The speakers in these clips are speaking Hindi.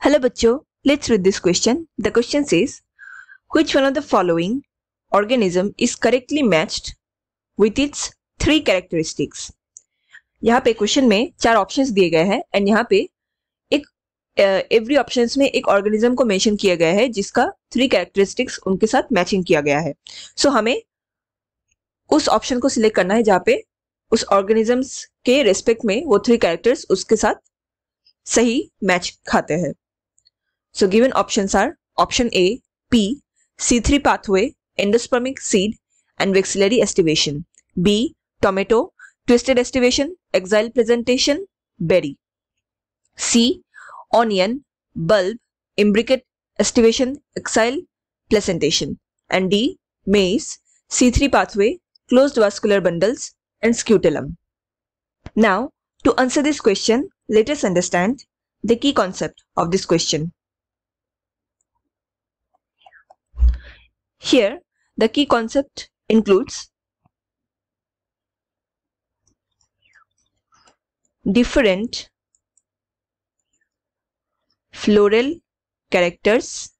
Hello बच्चों, let's read this question. The question says, which one of the following organism is correctly matched with its three characteristics? यहाँ पे क्वेश्चन में चार ऑप्शंस दिए गए हैं एंड यहाँ पे एक एवरी ऑप्शंस में एक ऑर्गेनिज्म को मेंशन किया गया है जिसका थ्री कैरेक्टरिस्टिक्स उनके साथ मैचिंग किया गया है. सो हमें उस ऑप्शन को सिलेक्ट करना है जहाँ पे उस ऑर्गेनिजम्स के रेस्पेक्ट में वो थ्री कैरेक्टर्स उसके साथ सही मैच खाते हैं. So given options are option A, P, C3 pathway, endospermic seed and vexillary estivation. B, tomato, twisted estivation, exile presentation, berry. C, onion, bulb, imbricate estivation, exile placentation. And D, maize, C3 pathway, closed vascular bundles and scutellum. Now, to answer this question, let us understand the key concept of this question. Here, the key concept includes different floral characters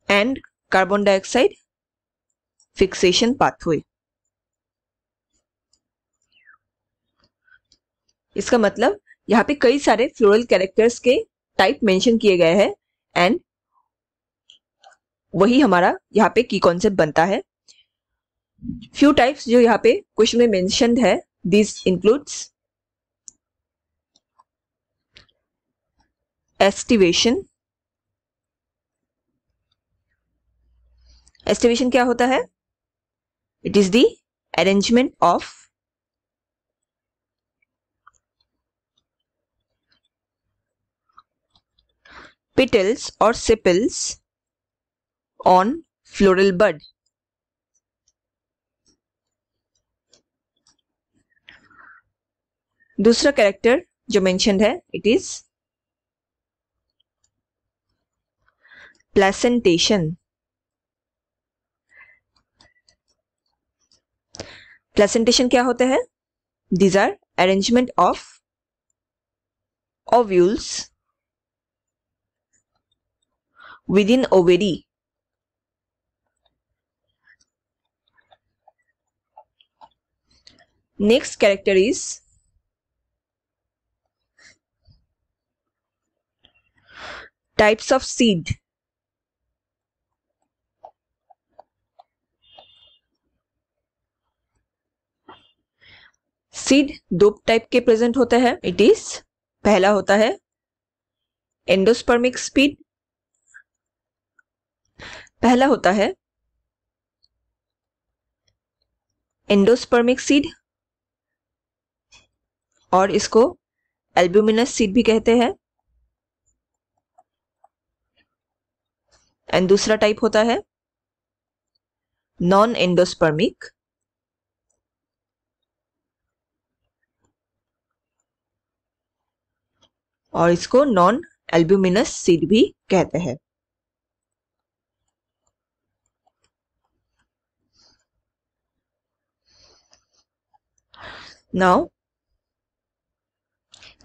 and carbon dioxide fixation pathway. इसका मतलब यहाँ पे कई सारे फ्लोरल कैरेक्टर्स के टाइप मेंशन किए गए हैं एंड वही हमारा यहाँ पे की कॉन्सेप्ट बनता है. फ्यू टाइप्स जो यहाँ पे क्वेश्चन में मेंशन्ड है, दिस इंक्लूड्स एस्टिवेशन. एस्टिवेशन क्या होता है? It is the arrangement of petals or sepals on floral bud. दूसरा कैरेक्टर जो मेंशन्ड है, इट इज प्लेसेंटेशन. प्लेसेंटेशन क्या होता है? These are arrangement of ovules within ovary. Next character is types of seed. Seed दो टाइप के प्रेजेंट होते हैं. इट इज पहला होता है एंडोस्पर्मिक सीड. पहला होता है एंडोस्पर्मिक सीड और इसको एल्ब्यूमिनस सीड भी कहते हैं. एंड दूसरा टाइप होता है नॉन एंडोस्पर्मिक और इसको नॉन एल्ब्यूमिनस सीड भी कहते हैं. Now,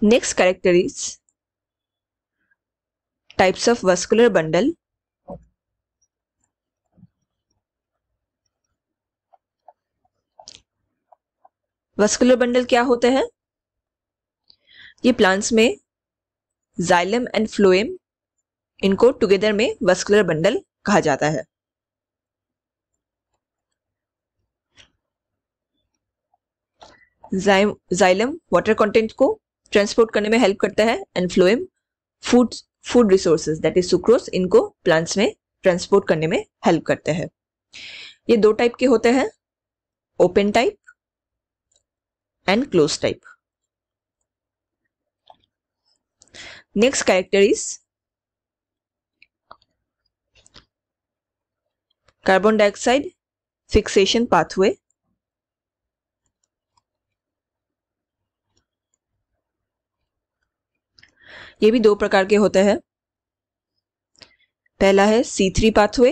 next character is types of vascular bundle. vascular bundle क्या होते हैं? ये प्लांट्स में जाइलम एंड फ्लोएम, इनको टुगेदर में vascular bundle कहा जाता है. जाइलम वाटर कंटेंट को ट्रांसपोर्ट करने में हेल्प करता है and phloem food resources that is sucrose, इनको प्लांट्स में ट्रांसपोर्ट करने में हेल्प करते हैं. ये दो टाइप के होते हैं, open type and close type. Next character is carbon dioxide fixation pathway. ये भी दो प्रकार के होते हैं. पहला है C3 पाथवे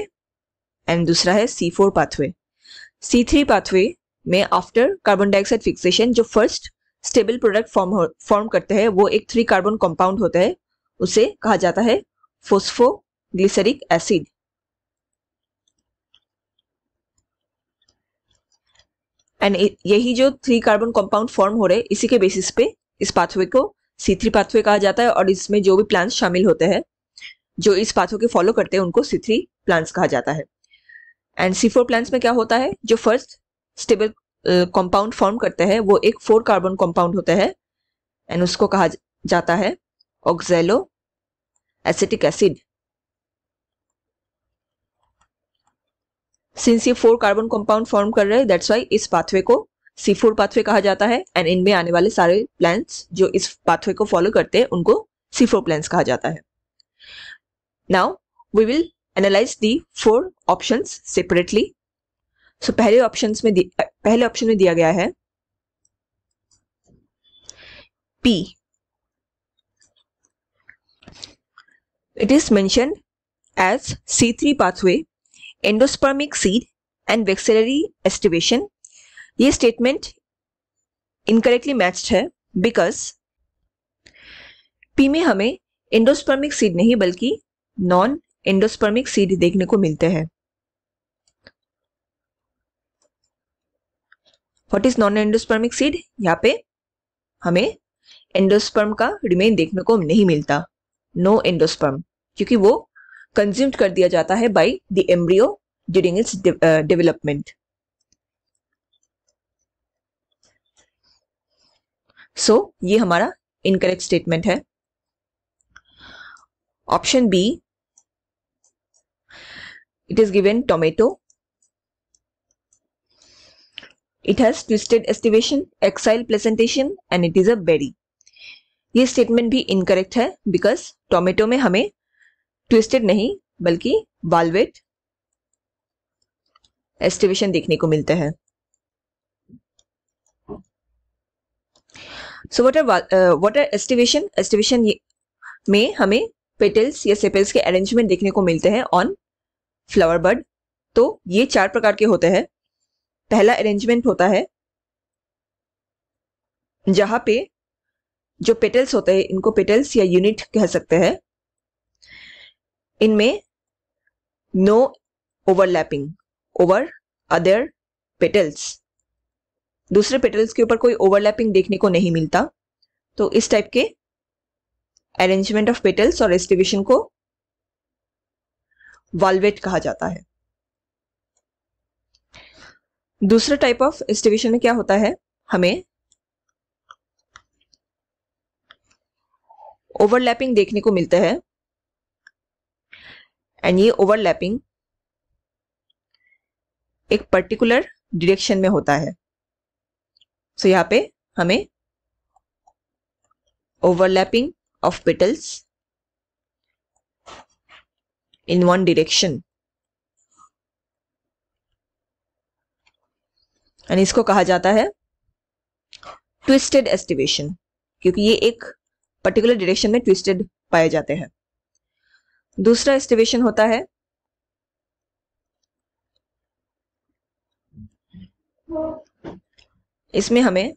एंड दूसरा है C4 पाथवे. C3 pathway में आफ्टर कार्बन डाइऑक्साइड फिक्सेशन जो फर्स्ट स्टेबल प्रोडक्ट फॉर्म करते हैं वो एक 3 कार्बन कंपाउंड होता है, उसे कहा जाता है फोस्फोग्लिसरिक एसिड। एंड यही जो 3 कार्बन कंपाउंड फॉर्म हो रहे हैं इसी के बेसिस पे इस पाथवे को C3 पाथवे कहा जाता है, और इसमें जो भी प्लांट्स शामिल होते हैं जो इस पाथवे के फॉलो करते हैं उनको C3 प्लांट्स कहा जाता है। एंड C4 प्लांट्स में क्या होता है, जो फर्स्ट स्टेबल कंपाउंड फॉर्म करते हैं वो एक 4 कार्बन कंपाउंड होता है एंड उसको कहा जाता है ऑक्सैलो एसिटिक एसिड। सिंस ये 4 कार्बन कंपाउंड फॉर्म कर रहे हैं दैट्स वाई इस पाथवे को C4 पाथवे कहा जाता है, एंड इनमें आने वाले सारे प्लांट्स जो इस पाथवे को फॉलो करते हैं उनको C4 प्लांट्स कहा जाता है। Now we will analyse the 4 options separately. So पहले ऑप्शन में दिया गया है P. It is mentioned as C3 pathway, endospermic seed and vexillary estivation. ये स्टेटमेंट इनकरेक्टली मैच्ड है बिकॉज P में हमें एंडोस्पर्मिक सीड नहीं बल्कि नॉन एंडोस्पर्मिक सीड देखने को मिलते हैं। What is non endospermic seed? यहाँ पे हमें एंडोस्पर्म का रिमेन देखने को नहीं मिलता, नो एंडोस्पर्म, क्योंकि वो कंज्यूम्ड कर दिया जाता है by the embryo during its development. So ये हमारा इनकरेक्ट स्टेटमेंट है। Option B, it is given tomato, it has twisted aestivation, axile placentation and it is a berry. ये स्टेटमेंट भी इनकरेक्ट है बिकॉज टोमेटो में हमें ट्विस्टेड नहीं बल्कि वाल्वेट एस्टिवेशन देखने को मिलते हैं। So what are aestivation? Aestivation में हमें पेटल्स या सेपल्स के अरेंजमेंट देखने को मिलते हैं ऑन फ्लावर बड। तो ये 4 प्रकार के होते हैं। पहला अरेंजमेंट होता है जहां पे जो पेटल्स होते हैं इनको पेटल्स या यूनिट कह सकते हैं, इनमें no overlapping over other petals, दूसरे पेटल्स के ऊपर कोई ओवरलैपिंग देखने को नहीं मिलता। तो इस टाइप के अरेंजमेंट ऑफ पेटल्स और एस्टिवेशन को वाल्वेट कहा जाता है। दूसरा टाइप ऑफ एस्टिवेशन में क्या होता है, हमें ओवरलैपिंग देखने को मिलता है एंड ये ओवरलैपिंग एक पर्टिकुलर डायरेक्शन में होता है। सो यहाँ पे हमें overlapping of petals in one direction and इसको कहा जाता है ट्विस्टेड एस्टिवेशन, क्योंकि ये एक पर्टिकुलर डायरेक्शन में ट्विस्टेड पाए जाते हैं। दूसरा एस्टिवेशन होता है इसमें हमें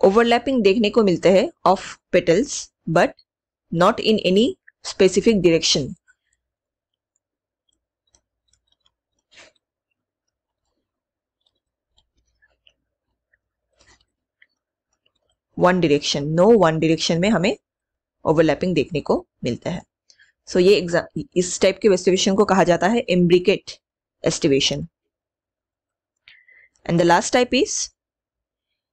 ओवरलैपिंग देखने को मिलते हैं of petals but not in any specific direction. One direction, no one direction में हमें ओवरलैपिंग देखने को मिलता है। सो ये इस टाइप के एस्टिवेशन को कहा जाता है imbricate aestivation. And the last type is,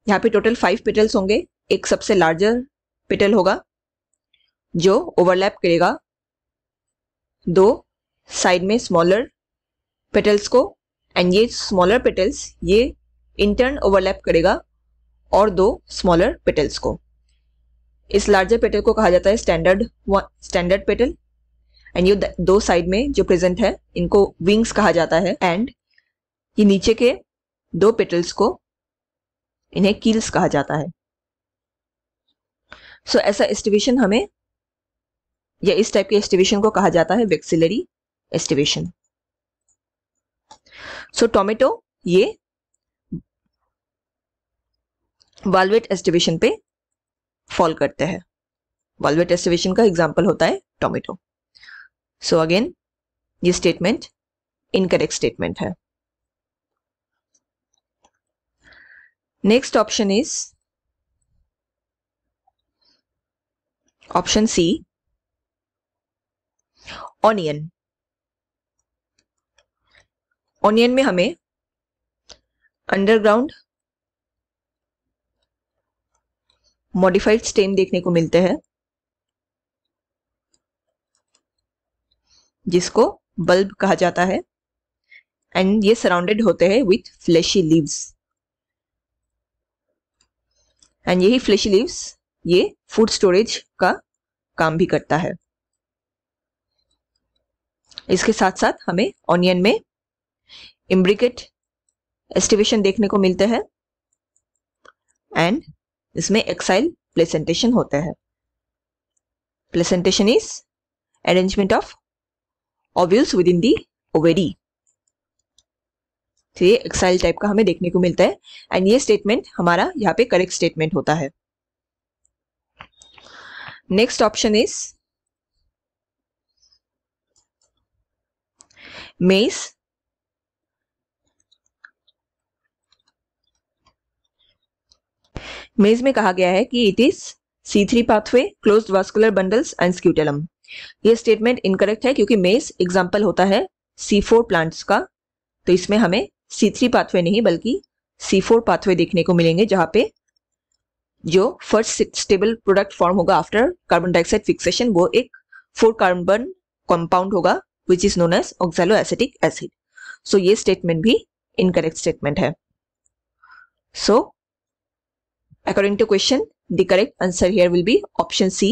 यहाँ पे टोटल 5 पेटल्स होंगे, एक सबसे लार्जर पेटल होगा जो ओवरलैप करेगा 2 साइड में स्मॉलर पेटल्स को, एंड ये स्मॉलर पेटल्स ये इंटर्न ओवरलैप करेगा और 2 स्मॉलर पेटल्स को। इस लार्जर पेटल को कहा जाता है स्टैंडर्ड पेटल एंड ये 2 साइड में जो प्रेजेंट है इनको विंग्स कहा जाता है, एंड ये नीचे के 2 पेटल्स को इन्हें कील्स कहा जाता है। सो ऐसा एस्टिवेशन हमें या इस टाइप के एस्टिवेशन को कहा जाता है वेक्सिलरी एस्टिवेशन। सो टोमेटो ये वाल्वेट एस्टिवेशन पे फॉल करते हैं। वाल्वेट एस्टिवेशन का एग्जाम्पल होता है टोमेटो। सो अगेन ये स्टेटमेंट इनकरेक्ट स्टेटमेंट है। Next option is option C, onion. Onion में हमें अंडरग्राउंड मॉडिफाइड स्टेम देखने को मिलते हैं, जिसको बल्ब कहा जाता है, एंड ये सराउंडेड होते हैं विथ फ्लेशी लीव्स, एंड यही फ्लेशी लीव्स ये फूड स्टोरेज का काम भी करता है। इसके साथ साथ हमें ऑनियन में इम्ब्रिकेट एस्टिवेशन देखने को मिलते हैं, एंड इसमें एक्साइल प्लेसेंटेशन होता है। Placentation is arrangement of ovules with in the ovary. तो ये एक्साइल टाइप का हमें देखने को मिलता है, एंड ये स्टेटमेंट हमारा यहाँ पे करेक्ट स्टेटमेंट होता है। नेक्स्ट ऑप्शन इज मेज। मेज में कहा गया है कि it is C3 pathway, closed vascular bundles and scutellum. ये स्टेटमेंट इनकरेक्ट है क्योंकि मेज एग्जाम्पल होता है C4 प्लांट्स का, तो इसमें हमें C3 पाथवे नहीं बल्कि C4 पाथवे देखने को मिलेंगे, जहां पे जो फर्स्ट स्टेबल प्रोडक्ट फॉर्म होगा आफ्टर कार्बन डाइऑक्साइड फिक्सेशन वो एक 4 कार्बन कंपाउंड होगा which is known as oxaloacetic acid. So ये स्टेटमेंट भी इनकरेक्ट स्टेटमेंट है। सो according to question, the correct answer here will be option C,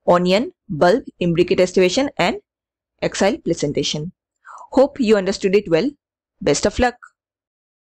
onion, bulb, imbricate estivation and axial placentation. Hope you understood it well. Best of luck.